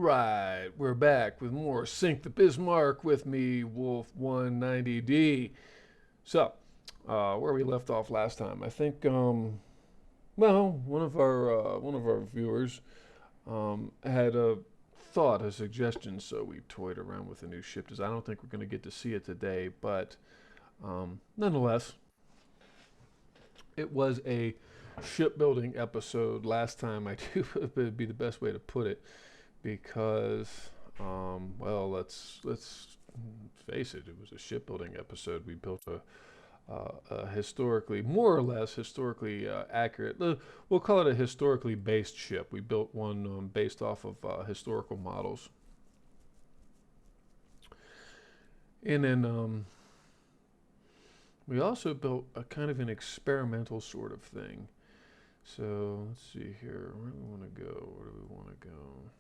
right, we're back with more Sink the Bismarck with me, Wolf 190D. So, where we left off last time, I think, one of our viewers had a thought, a suggestion, so we toyed around with a new ship design. I don't think we're going to get to see it today, but nonetheless, it was a shipbuilding episode last time. I do would be the best way to put it because, well, let's face it. It was a shipbuilding episode. We built a historically, more or less historically accurate. We'll call it a historically based ship. We built one based off of historical models, and then we also built a kind of an experimental sort of thing. So let's see here. Where do we want to go? Where do we want to go?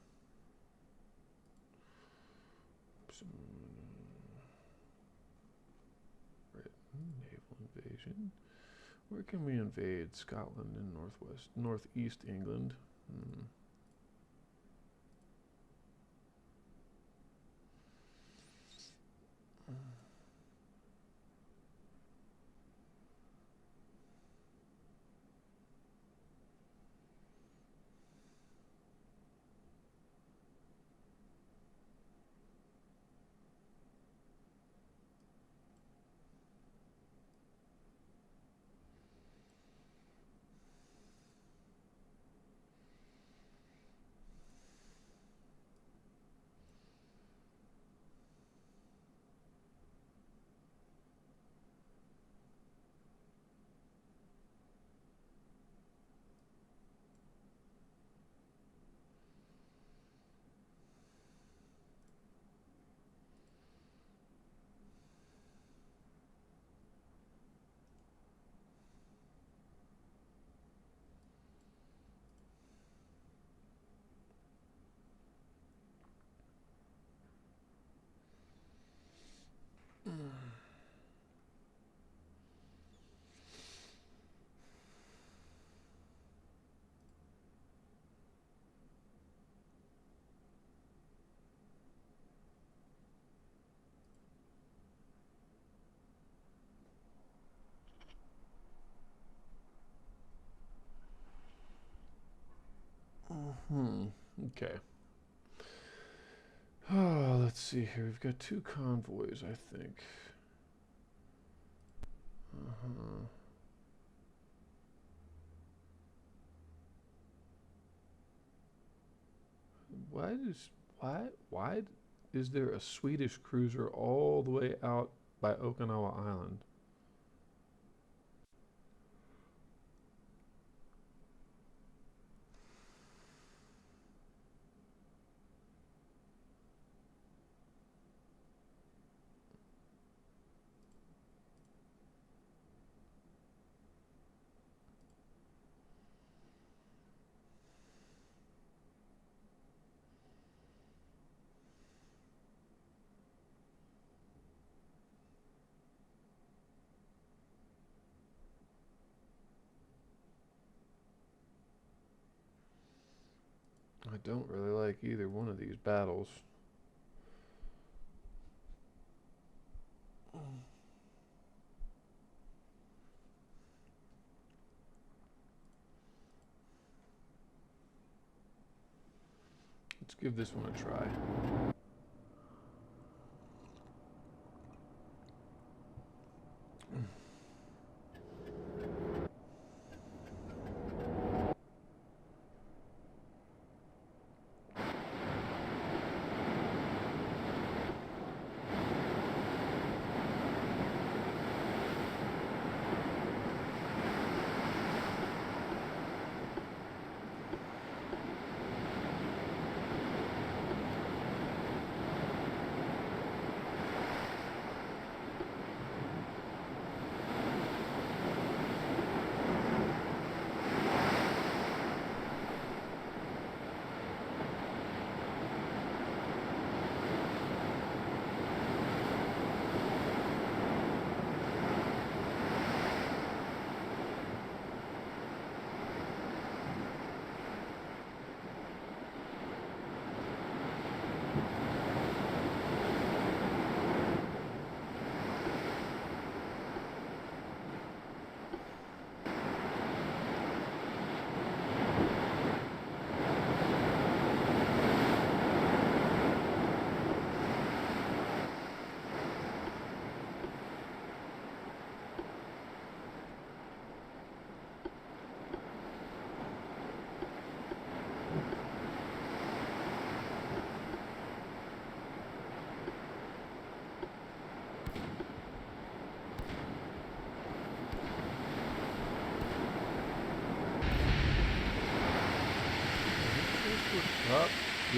Naval invasion. Where can we invade? Scotland and northeast England. Hmm. Hmm. Okay. Oh, let's see here. We've got two convoys, I think. Uh-huh. Why does why is there a Swedish cruiser all the way out by Okinawa Island? I don't really like either one of these battles. Let's give this one a try.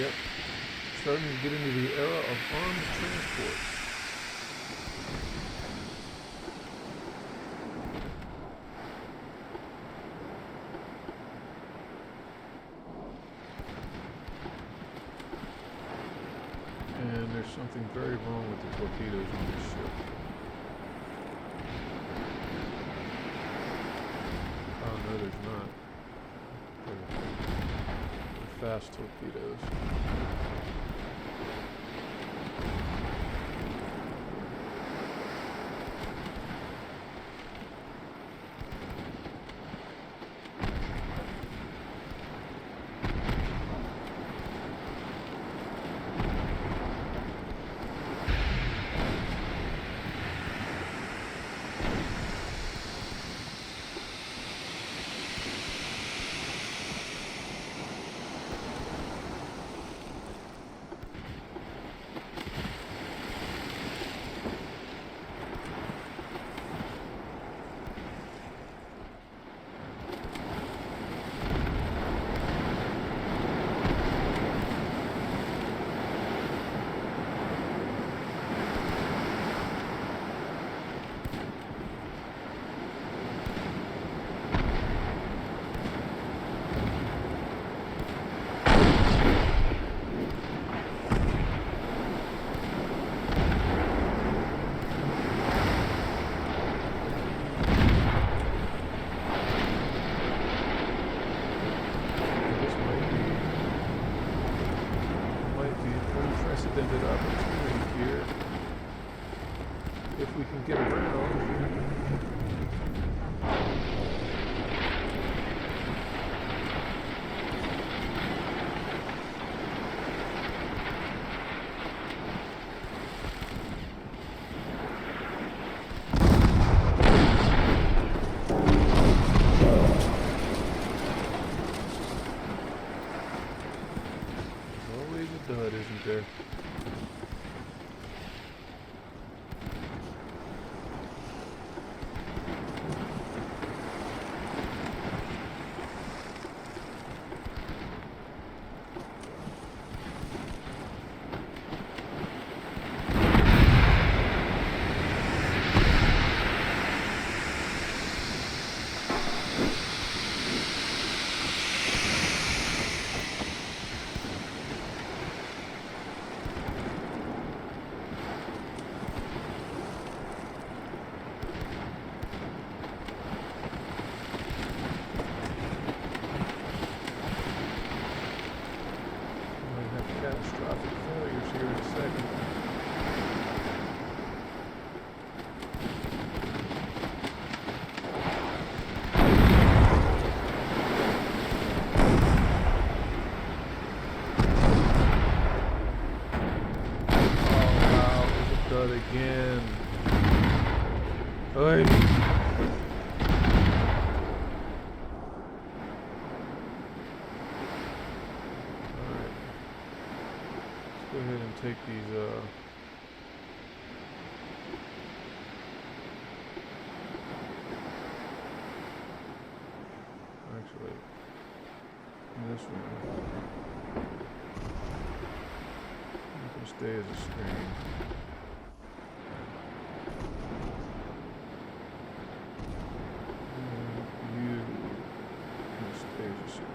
Yep. Starting to get into the era of armed transport. And there's something very wrong with the torpedoes on this ship. Oh no, there's not. They're fast torpedoes. Unprecedented opportunity here if we can get around. There's always a dud, isn't there? Catastrophic failures here in a second. Oh wow, there's a dud again. Oy. Go ahead and take these, actually, this one, you can stay as a screen. And you can stay as a screen.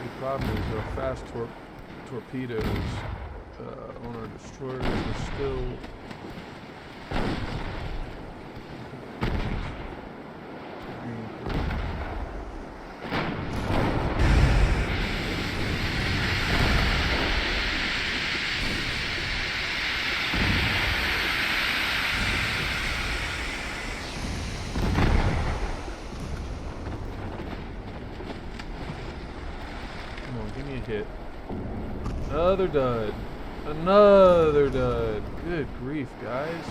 The problem is our fast torpedoes on our destroyers are still hit. Another dud. Another dud. Good grief, guys.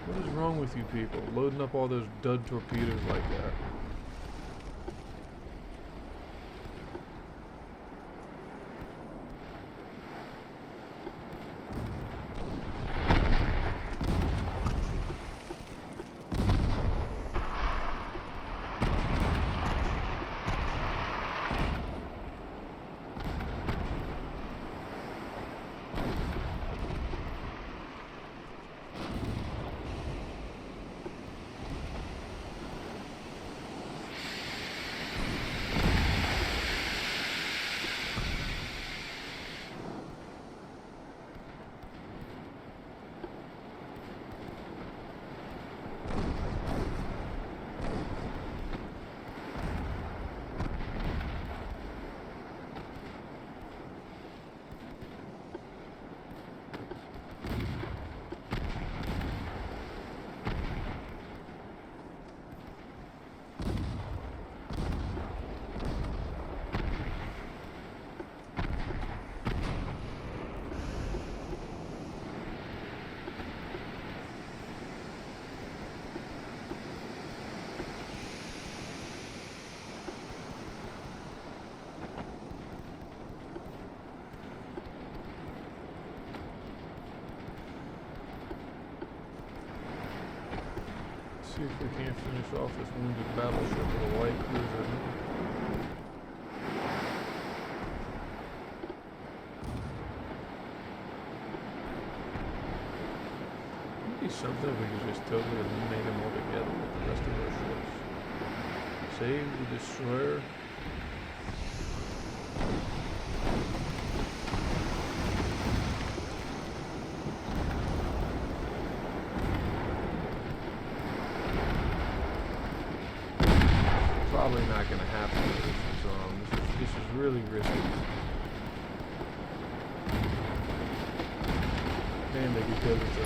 What is wrong with you people? Loading up all those dud torpedoes like that. See if we can't finish off this wounded battleship with a light cruiser. It'd be something if we could just totally eliminate them altogether with the rest of our ships. Save the destroyer. Probably not going to happen. This is really risky. Mainly because it's a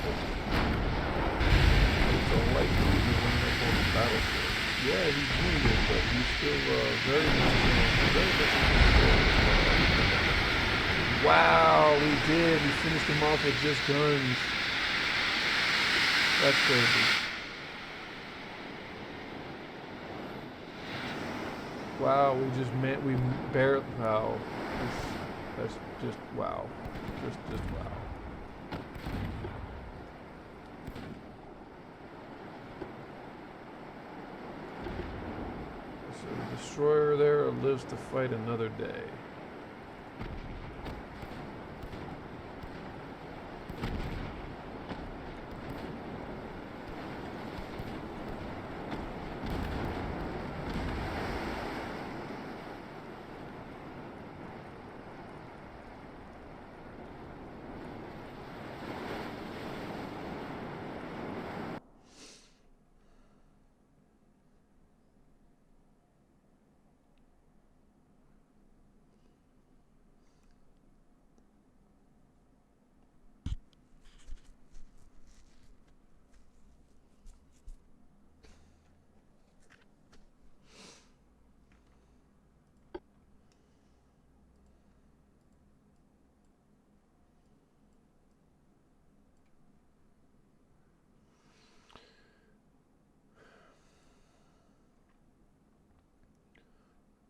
light cruiser running up on the battleship. Yeah, he's wounded, but he's still very much in control. Wow, we did. We finished him off with just guns. That's crazy. Wow, we barely, wow. That's just, wow. Just wow. So the destroyer there lives to fight another day.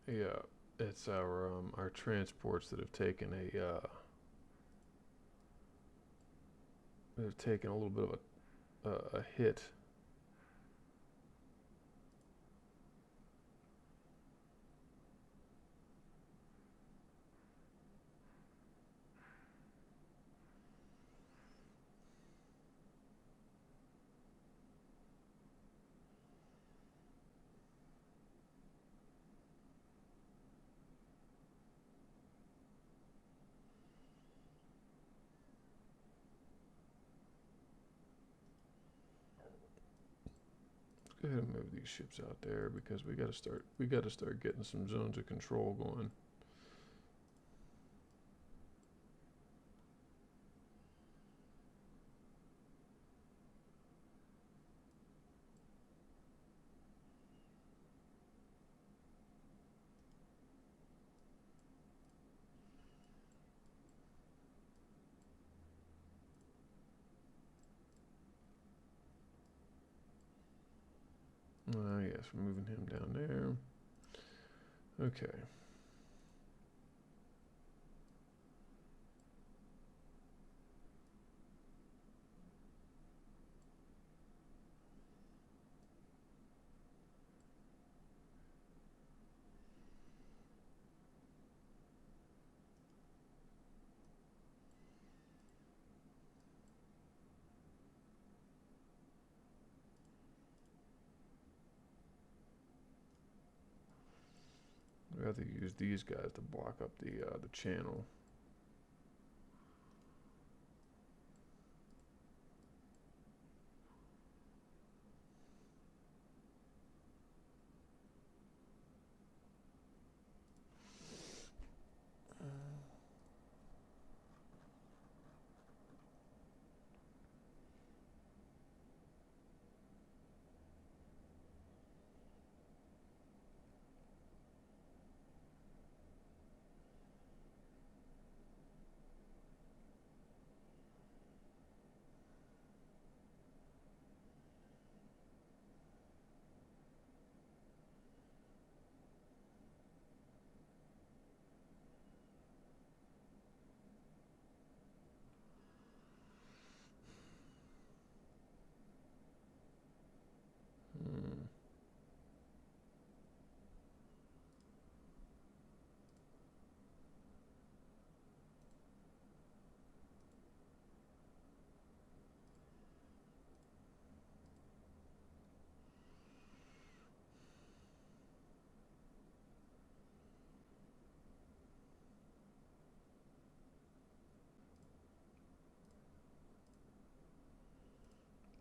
Yeah, it's our transports that have taken they've taken a little bit of a hit. Go ahead and move these ships out there because we got to start getting some zones of control going. guess we're moving him down there. Okay. We have to use these guys to block up the channel. Hmm.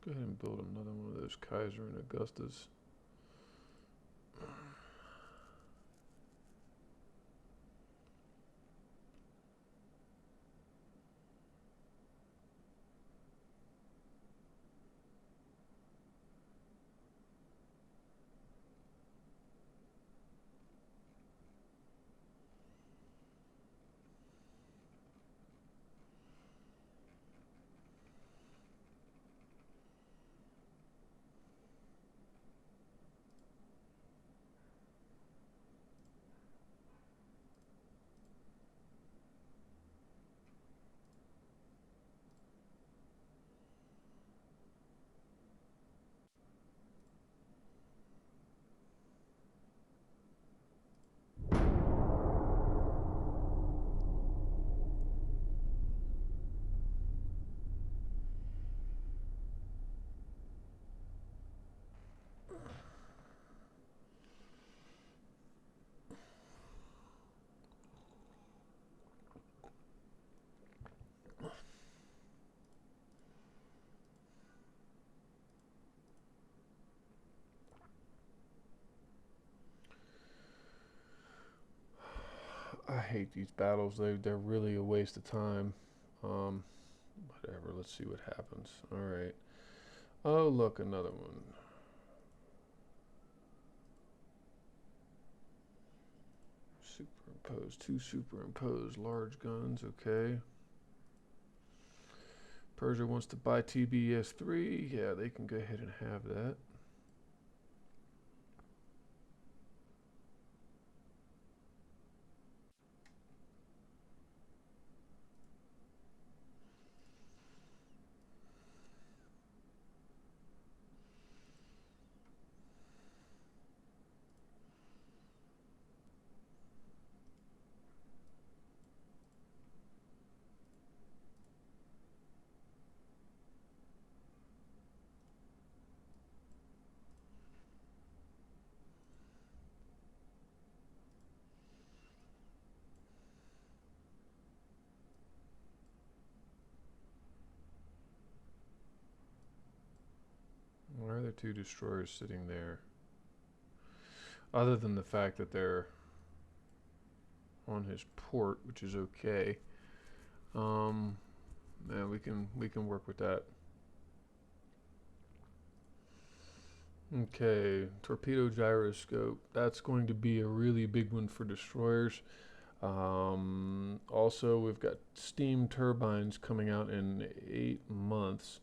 Go ahead and build another one of those Kaiser and Augustas. I hate these battles. They're really a waste of time. Um, Whatever. Let's see what happens. All right. Oh, look, another one. Superimpose. Two superimposed large guns. Okay. Persia wants to buy TBS3. Yeah, they can go ahead and have that. Why are there two destroyers sitting there? Other than the fact that they're on his port, which is okay. Man, we can work with that. Okay, torpedo gyroscope. That's going to be a really big one for destroyers. Also, we've got steam turbines coming out in 8 months.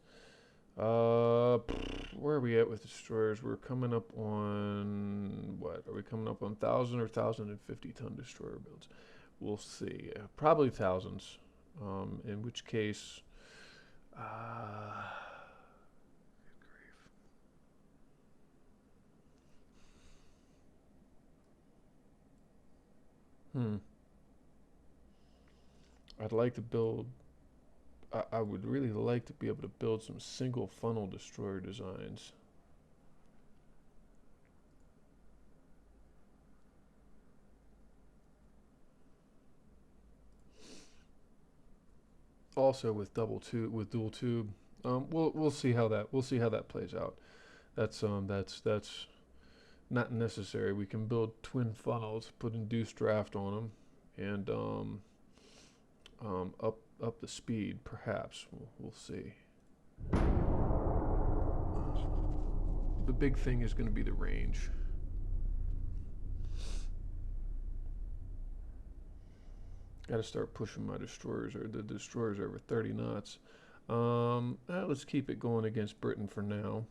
Where are we at with destroyers? We're coming up on what? Are we coming up on 1,000 or 1,050 ton destroyer builds? We'll see. Probably thousands. In which case, good grief. I'd like to build. I would really like to be able to build some single funnel destroyer designs. Also with dual tube. We'll see how that plays out. That's not necessary. We can build twin funnels, put induced draft on them, and up the speed. Perhaps we'll see. The big thing is going to be the range. Got to start pushing my destroyers, or the destroyers, over 30 knots. Let's keep it going against Britain for now.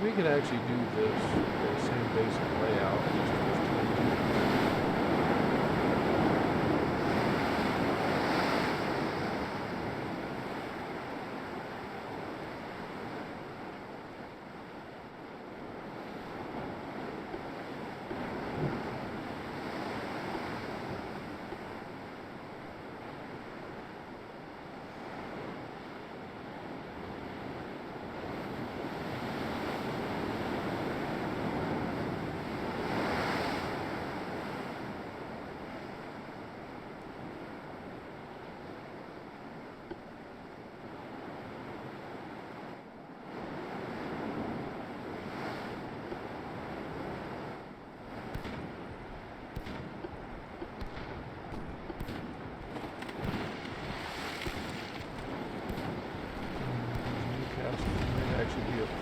We could actually do this, the same basic layout, just with twin tubes.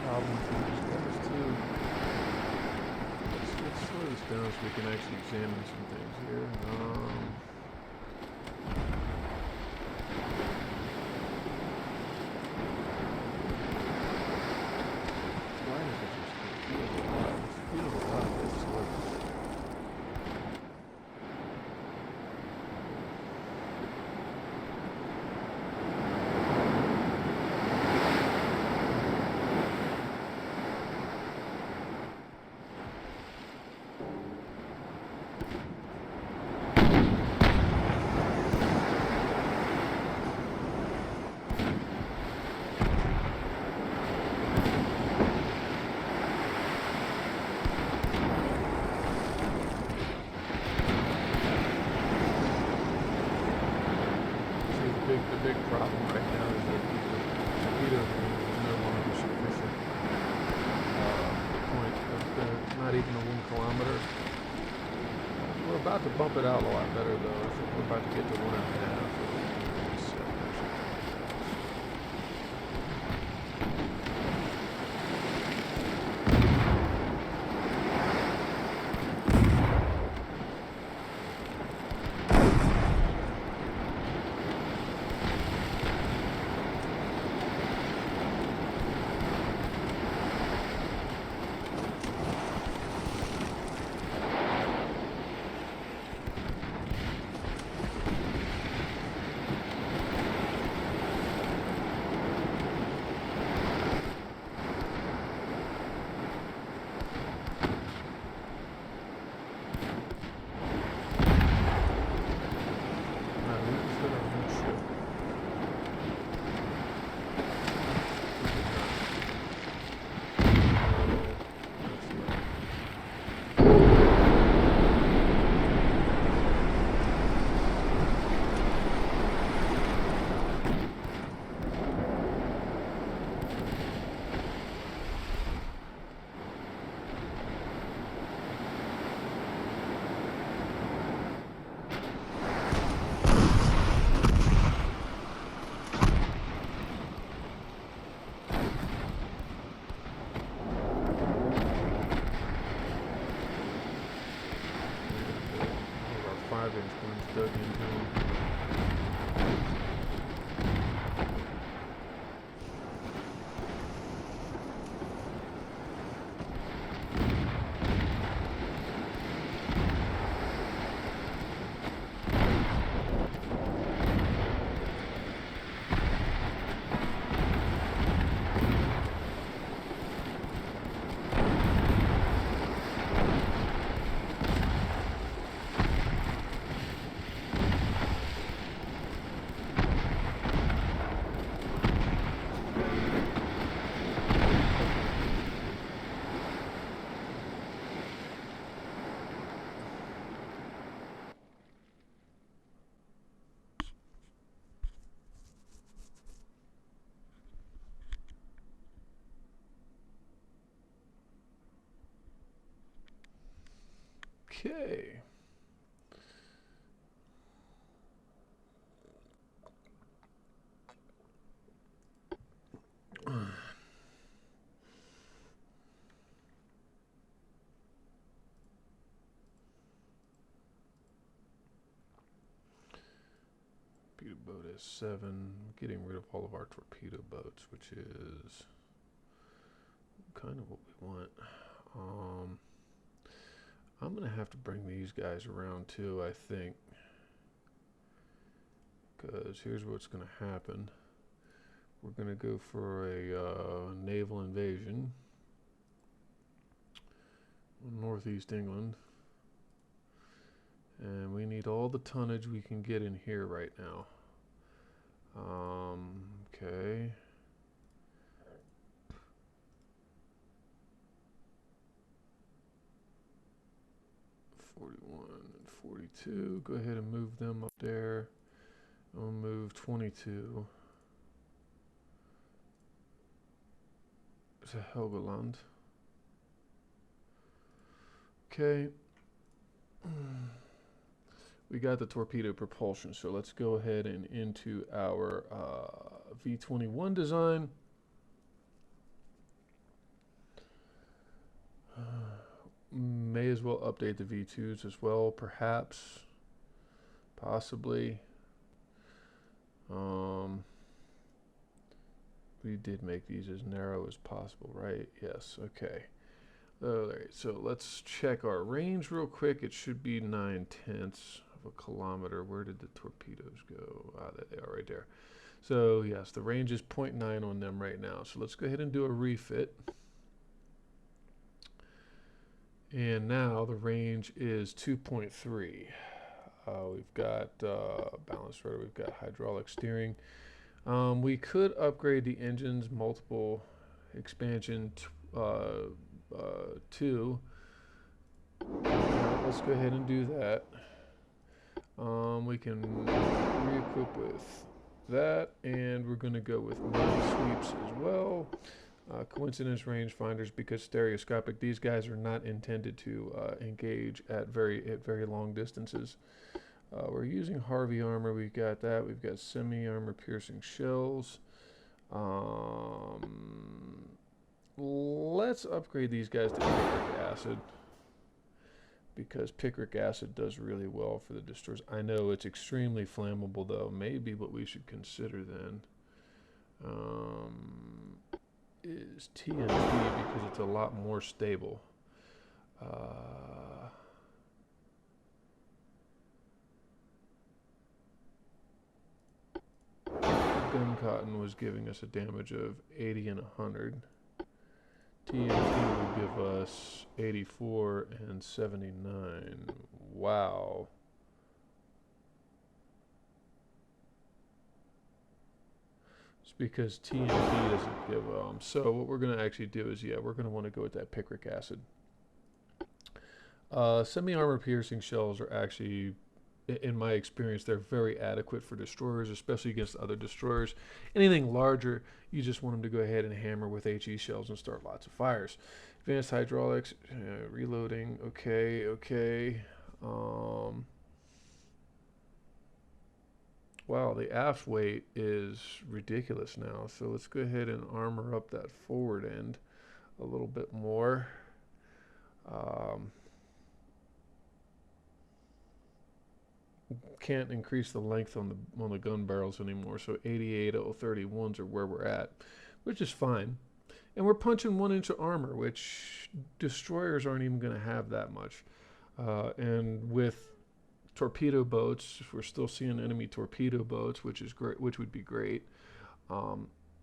Problem for these guys too. Let's slow this down so we can actually examine some things here. Why is it just it feels a lot? It feels a lot bit slow. The big problem right now is that the torpedo range is no longer sufficient. The point of not even a 1 kilometer. We're about to bump it out a lot better though. I think we're about to get to 1.5. dug into. Okay. Torpedo boat has 7. Getting rid of all of our torpedo boats, which is kind of what we want. I'm going to have to bring these guys around too, I think. Because here's what's going to happen. We're going to go for a naval invasion on northeast England. And we need all the tonnage we can get in here right now. Okay. And 42. Go ahead and move them up there. I'll move 22 to Helgoland. Okay. We got the torpedo propulsion, so let's go ahead and into our V21 design. May as well update the V2s as well, perhaps, possibly. We did make these as narrow as possible, right? Yes, okay. All right, so let's check our range real quick. It should be 9/10 of a kilometer. Where did the torpedoes go? Ah, there they are right there. So yes, the range is 0.9 on them right now. So let's go ahead and do a refit. And now the range is 2.3. We've got balanced rudder, we've got hydraulic steering. We could upgrade the engines, multiple expansion 2. Let's go ahead and do that. We can re-equip with that, and we're going to go with main sweeps as well. Coincidence rangefinders, because stereoscopic, these guys are not intended to engage at very long distances. We're using Harvey armor. We've got that. We've got semi-armor piercing shells. Let's upgrade these guys to picric acid, because picric acid does really well for the destroyers. I know it's extremely flammable, though. Maybe what we should consider then is TNT, because it's a lot more stable. Gun cotton was giving us a damage of 80 and 100. TNT will give us 84 and 79. Wow. It's because TNT doesn't give so what we're going to actually do is, yeah, we're going to want to go with that picric acid. Semi-armor piercing shells are actually, in my experience, they're very adequate for destroyers, especially against other destroyers. Anything larger, you just want them to go ahead and hammer with HE shells and start lots of fires. Advanced hydraulics, reloading, okay. Wow, the aft weight is ridiculous now, so let's go ahead and armor up that forward end a little bit more. can't increase the length on the gun barrels anymore. So 88-031s are where we're at, which is fine. And we're punching 1 inch of armor, which destroyers aren't even going to have that much. And with torpedo boats, we're still seeing enemy torpedo boats, which is great, which would be great.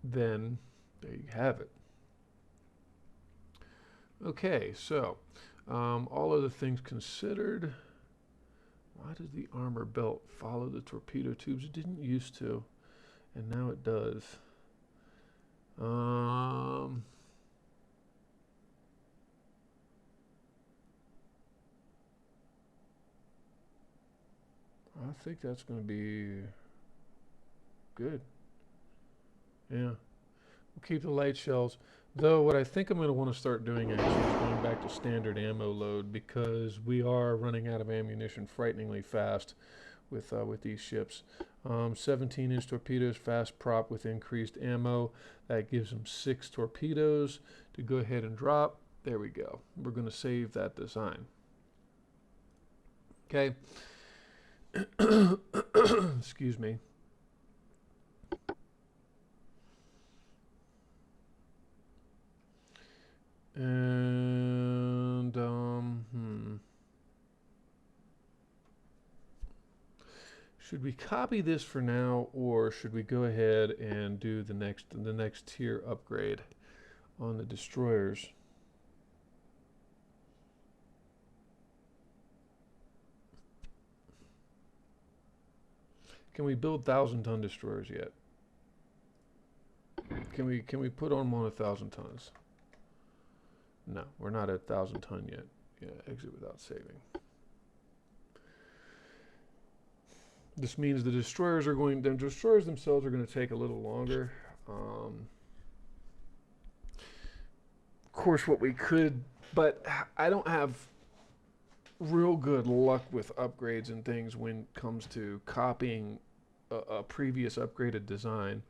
Then there you have it. Okay, so all other things considered. Why does the armor belt follow the torpedo tubes? It didn't used to, and now it does. I think that's going to be good. Yeah. We'll keep the light shells. Though what I think I'm going to want to start doing actually is going back to standard ammo load, because we are running out of ammunition frighteningly fast with these ships. 17-inch torpedoes, fast prop with increased ammo. That gives them 6 torpedoes to go ahead and drop. There we go. We're going to save that design. Okay. Excuse me. And should we copy this for now, or should we go ahead and do the next tier upgrade on the destroyers? Can we build 1,000-ton destroyers yet? Can we put them on 1,000 tons? No, we're not at 1,000-ton yet. Yeah, exit without saving. This means the destroyers themselves are going to take a little longer. Of course, what we could, but I don't have real good luck with upgrades and things when it comes to copying a previous upgraded design.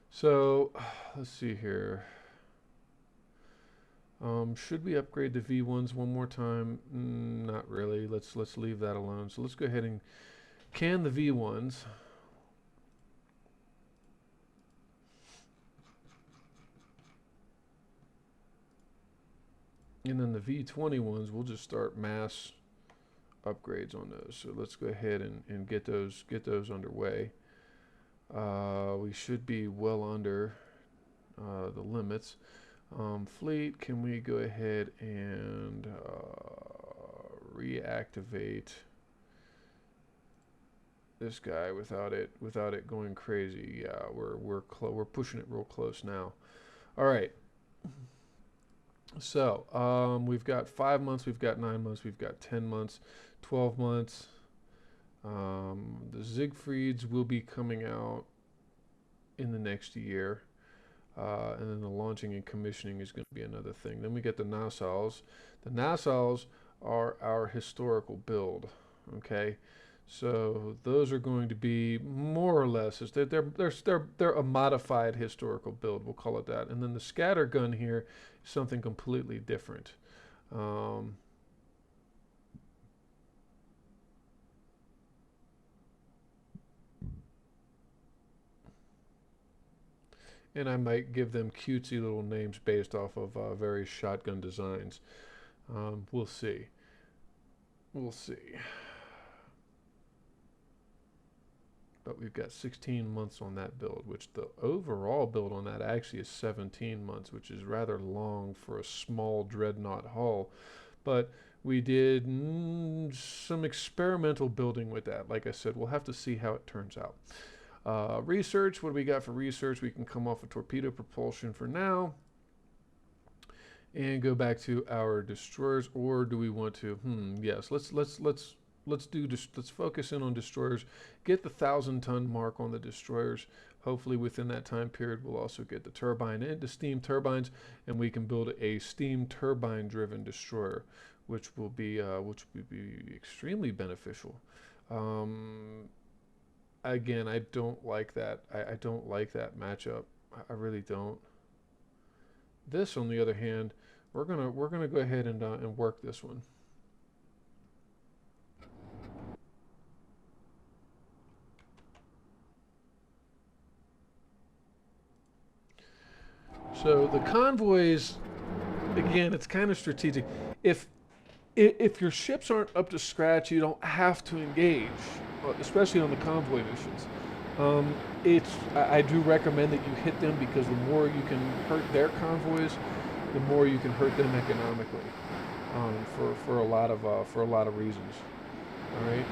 So let's see here. Should we upgrade the V1s one more time? Not really. Let's leave that alone. So let's go ahead and can the V1s. And then the V21s, we'll just start mass upgrades on those. So let's go ahead and get those underway. We should be well under the limits. Fleet, can we go ahead and reactivate this guy without it going crazy? Yeah, we're pushing it real close now. All right. So we've got 5 months, we've got 9 months, we've got 10 months, 12 months. The Siegfrieds will be coming out in the next year. And then the launching and commissioning is going to be another thing. Then we get the Nassaus. The Nassaus are our historical build. Okay, so those are going to be more or less they're a modified historical build. We'll call it that. And then the scatter gun here is something completely different. And I might give them cutesy little names based off of various shotgun designs. We'll see. We'll see. But we've got 16 months on that build, which the overall build on that actually is 17 months, which is rather long for a small dreadnought hull. But we did some experimental building with that. Like I said, we'll have to see how it turns out. Research, what do we got for research? We can come off of torpedo propulsion for now and go back to our destroyers, or do we want to? Yes, let's focus in on destroyers. Get the 1,000-ton mark on the destroyers. Hopefully within that time period, we'll also get the turbine and the steam turbines, and we can build a steam turbine-driven destroyer, which will be extremely beneficial. Again, I don't like that. I don't like that matchup. I really don't. This, on the other hand, we're gonna go ahead and work this one. So the convoys, again, it's kind of strategic. If if your ships aren't up to scratch, you don't have to engage, especially on the convoy missions. I do recommend that you hit them because the more you can hurt their convoys, the more you can hurt them economically, for a lot of reasons. All right.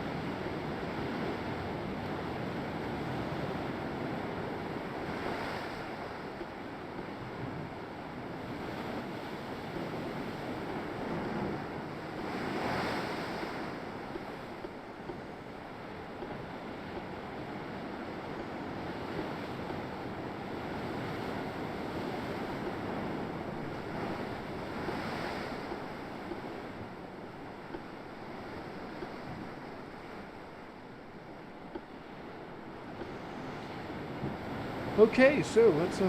Okay, so let's go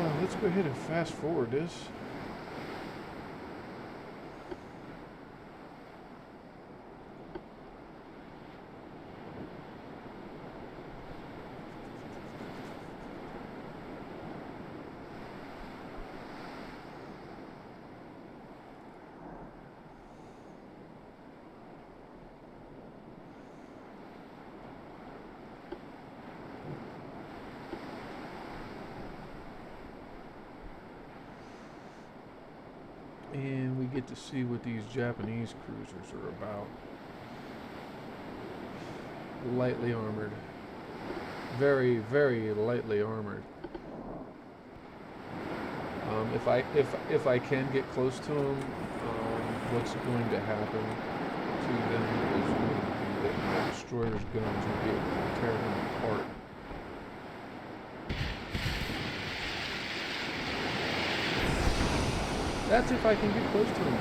ahead and fast forward this. And we get to see what these Japanese cruisers are about. Lightly armored. Very, very lightly armored. If I can get close to them, what's going to happen to them is going to be that my destroyer's guns will be able to tear them apart. That's if I can get close to them.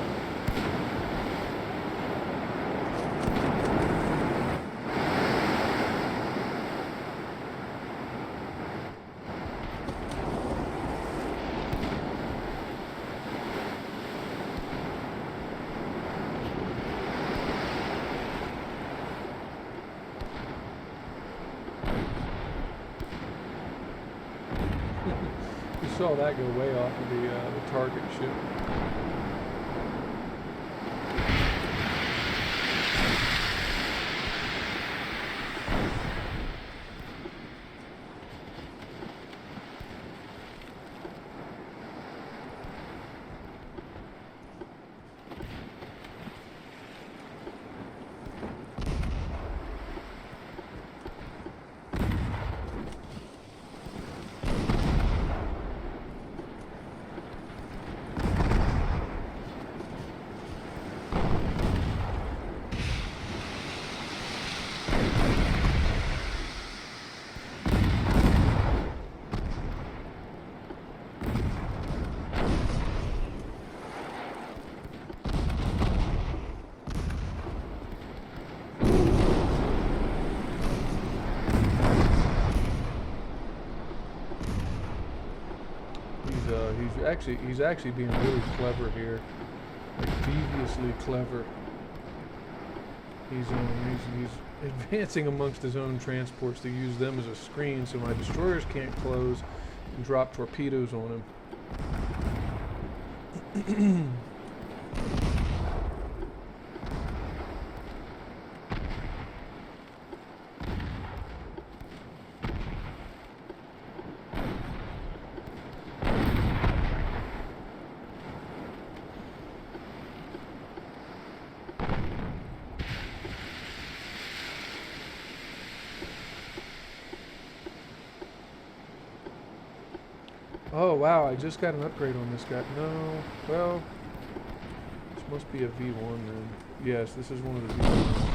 You saw that go way off of the target ship. He's actually being really clever here, like deviously clever. He's advancing amongst his own transports to use them as a screen, so my destroyers can't close and drop torpedoes on him. Oh wow, I just got an upgrade on this guy. No, well, this must be a V1 then. Yes, this is one of the V1s.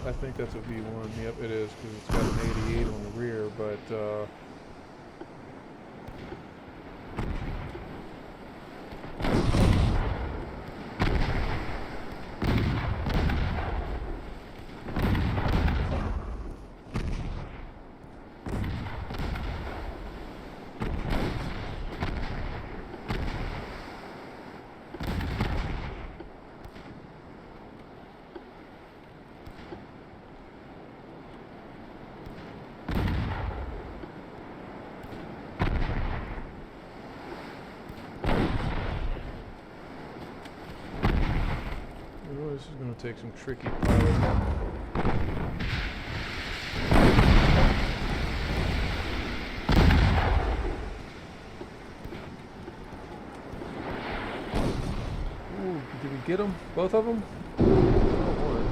I think that's a V1. Yep, it is, because it's got an 88 on the rear, but this is going to take some tricky piloting. Ooh, did we get them? Both of them? Oh, one.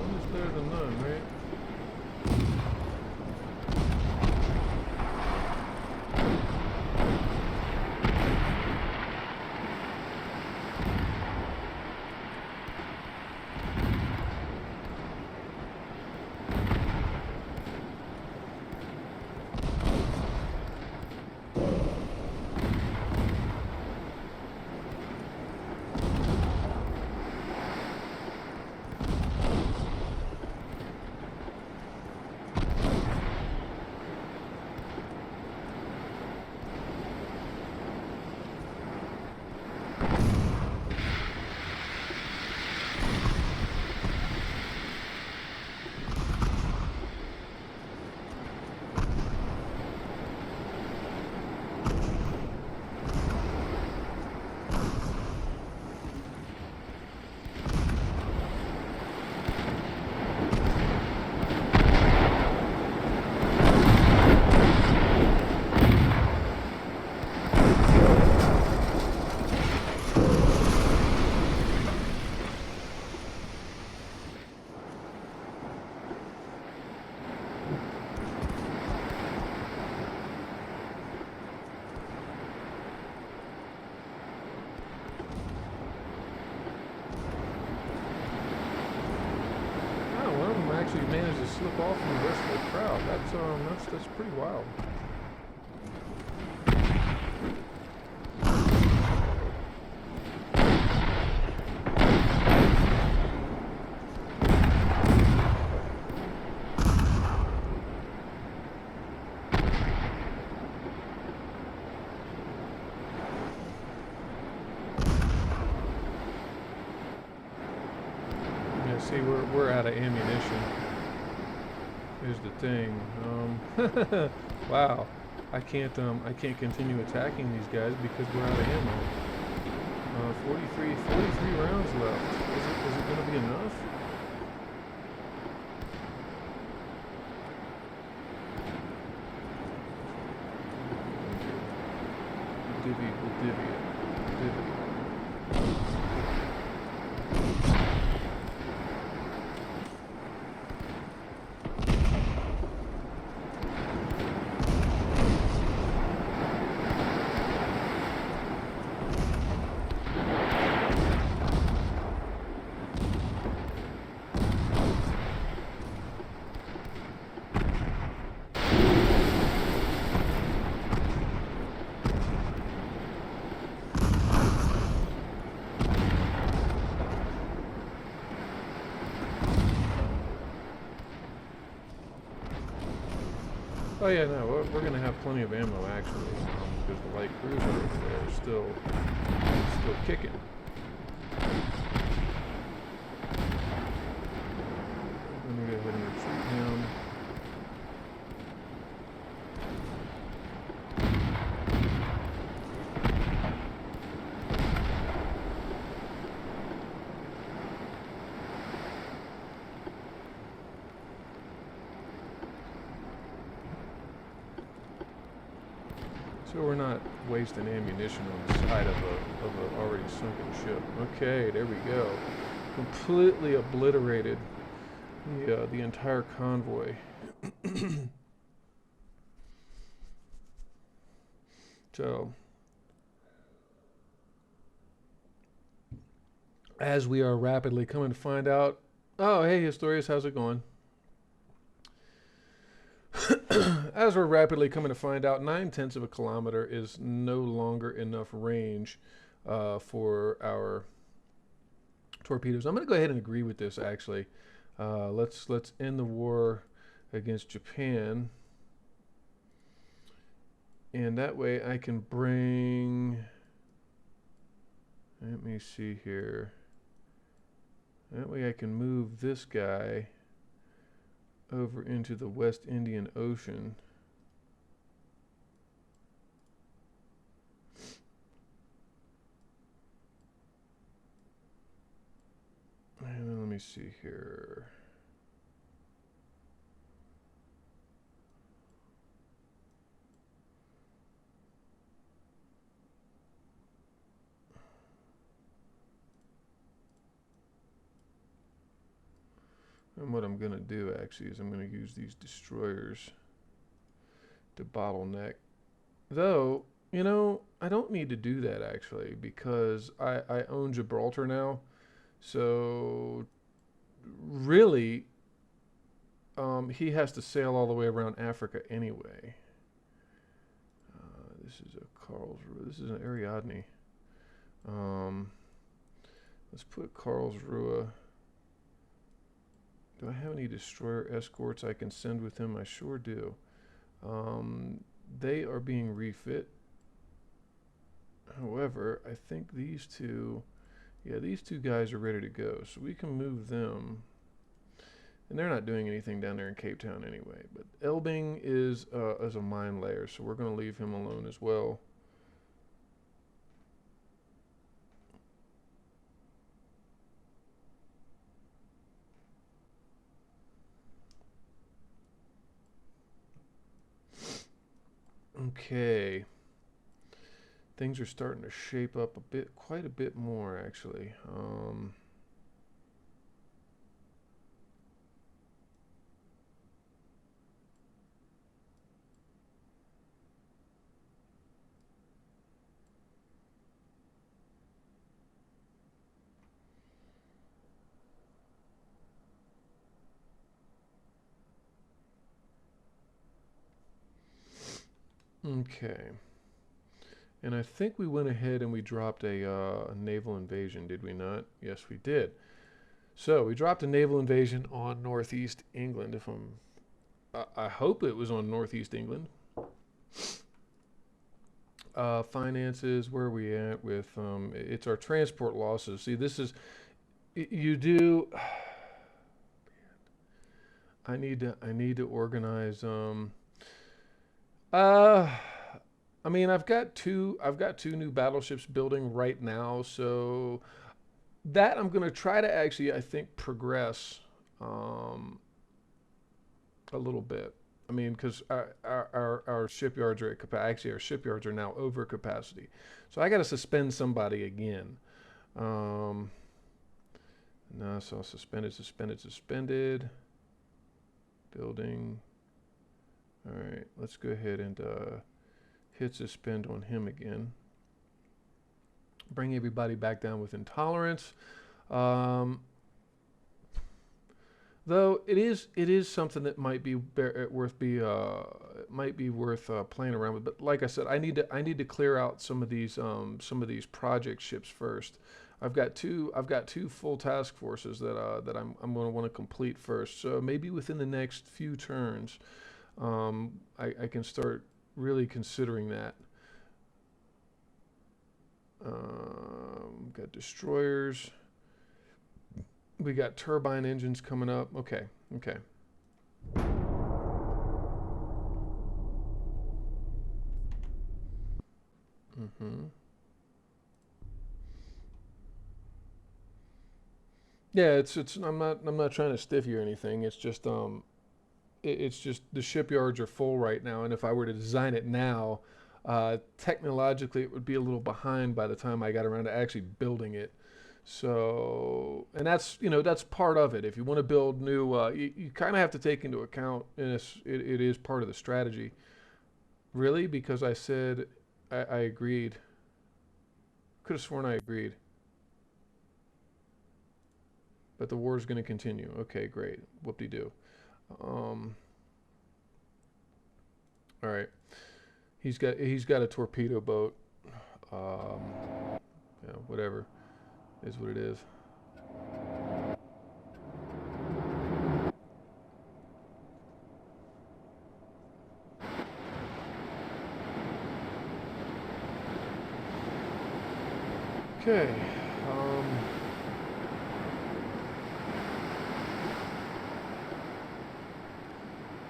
One is better than none, right? Actually managed to slip off from the rest of the crowd. That's pretty wild. Yeah, see, we're out of ammunition. Here's the thing. Wow, I can't continue attacking these guys because we're out of ammo. 43 rounds left. Is it gonna be enough? Divvy. Oh yeah, no, we're gonna have plenty of ammo actually, because the light cruiser over there is still kicking. Let me go ahead and retreat down. So we're not wasting ammunition on the side of a already sunken ship. Okay, there we go. Completely obliterated the entire convoy. So, as we are rapidly coming to find out, oh hey Historius, how's it going? As we're rapidly coming to find out, 9/10 of a kilometer is no longer enough range for our torpedoes. I'm going to go ahead and agree with this. Actually, let's end the war against Japan, and that way I can bring. Let me see here. That way I can move this guy over into the West Indian Ocean. me see here. And what I'm going to do actually is I'm going to use these destroyers to bottleneck. Though, you know, I don't need to do that actually because I own Gibraltar now. So really, he has to sail all the way around Africa anyway. This is a Karlsruhe. This is an Ariadne. Let's put Karlsruhe. Do I have any destroyer escorts I can send with him? I sure do. They are being refit. However, I think these two, yeah, these two guys are ready to go. So we can move them. And they're not doing anything down there in Cape Town anyway. But Elbing is a mine layer, so we're going to leave him alone as well. Okay. Things are starting to shape up a bit, quite a bit more actually. Okay. And I think we went ahead and we dropped a naval invasion, did we not? Yes, we did. So we dropped a naval invasion on northeast England. I hope it was on northeast England. Finances, where are we at with? It's our transport losses. See, this is you do. I need to organize. I mean, I've got two new battleships building right now, so that I'm going to try to actually, I think, progress a little bit. I mean, because our shipyards are at capacity. Actually, our shipyards are now over capacity, so I got to suspend somebody again. No, so suspended. Building. All right, let's go ahead and hit suspend on him again. Bring everybody back down with intolerance. Though it is something that might be worth playing around with. But like I said, I need to clear out some of these project ships first. I've got two full task forces that I'm going to want to complete first. So maybe within the next few turns, I can start really considering that. Got destroyers. We got turbine engines coming up. Okay. Yeah, it's I'm not trying to stiff you or anything. It's just the shipyards are full right now, and if I were to design it now, technologically it would be a little behind by the time I got around to actually building it. So, and that's part of it. If you want to build new, you kind of have to take into account, and it is part of the strategy. Really, because I said I agreed. Could have sworn I agreed. But the war is going to continue. Okay, great. Whoop-de-doo. All right. He's got a torpedo boat. Yeah, whatever. Is what it is. Okay.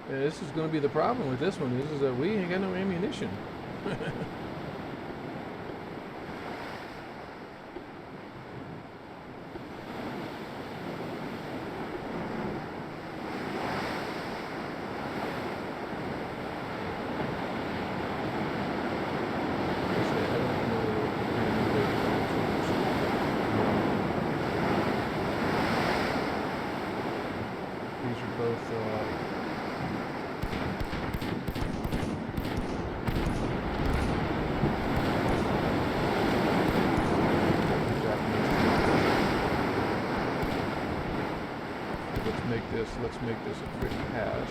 Yeah, this is going to be the problem with this one is that we ain't got no ammunition. these are both Japanese. Let's make this a quick pass.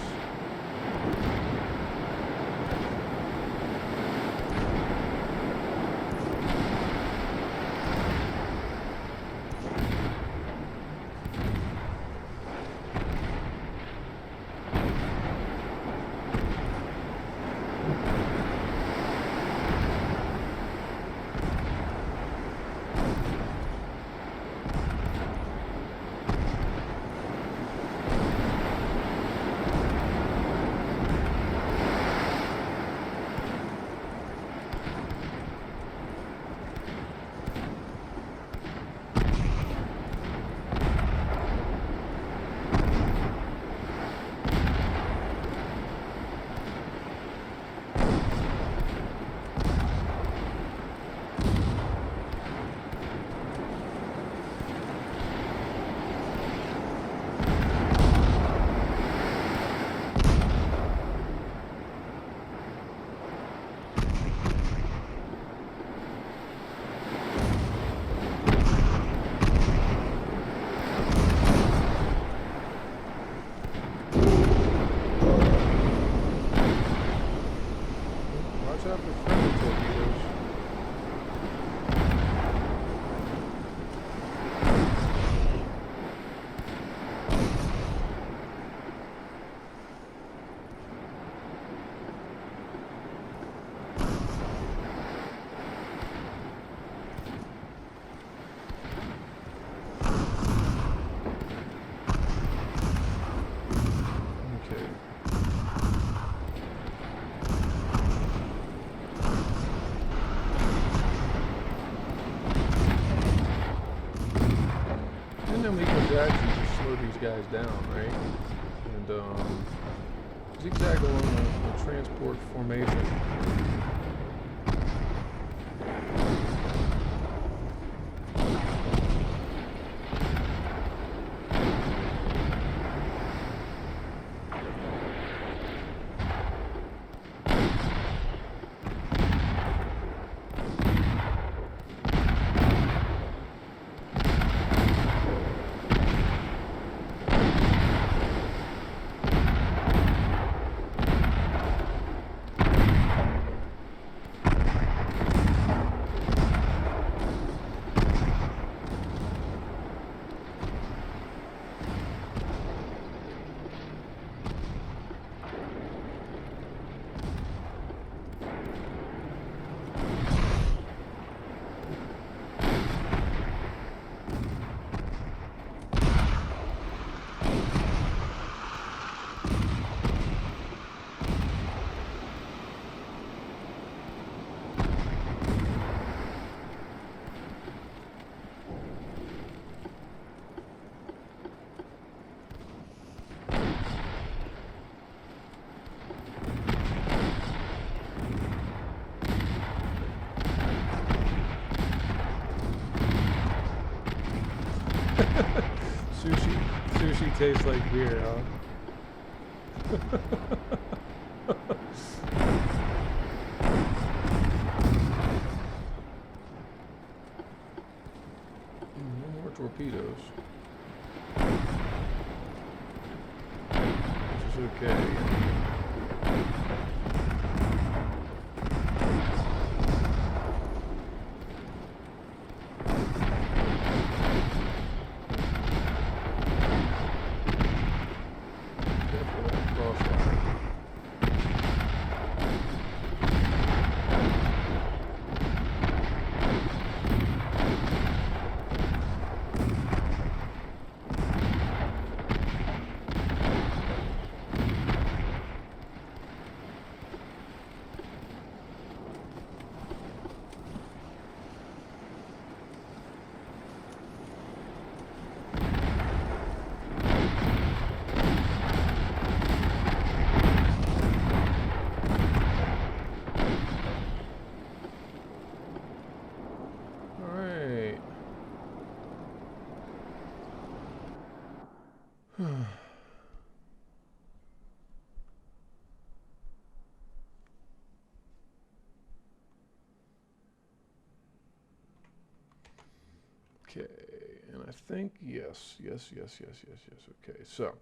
Guys down, right? And zigzag along the transport formation. Sushi tastes like beer, huh? No more torpedoes. Which is okay. I think yes, yes, yes, yes, yes, yes. Okay, so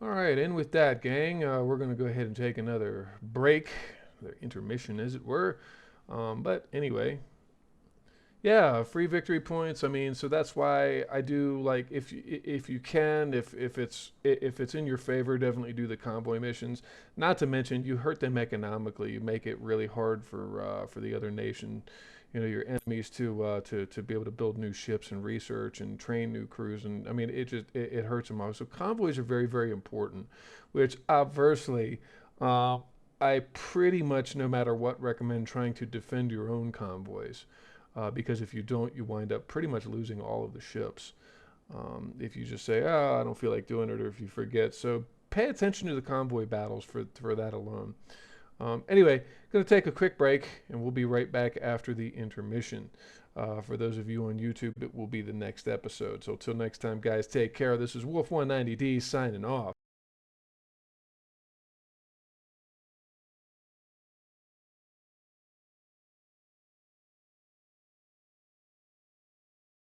all right, and with that, gang, we're going to go ahead and take another break, another intermission, as it were. But anyway, yeah, free victory points. I mean, so that's why I do like if you can if it's in your favor, definitely do the convoy missions. Not to mention you hurt them economically. You make it really hard for the other nation, you know, your enemies to be able to build new ships and research and train new crews. And I mean, it hurts them all. So convoys are very very important, which obversely. I pretty much, no matter what, recommend trying to defend your own convoys because if you don't, you wind up pretty much losing all of the ships. If you just say, "Oh, I don't feel like doing it," or if you forget. So pay attention to the convoy battles for that alone. Anyway, going to take a quick break, and we'll be right back after the intermission. For those of you on YouTube, it will be the next episode. So till next time, guys, take care. This is Wolf190D signing off.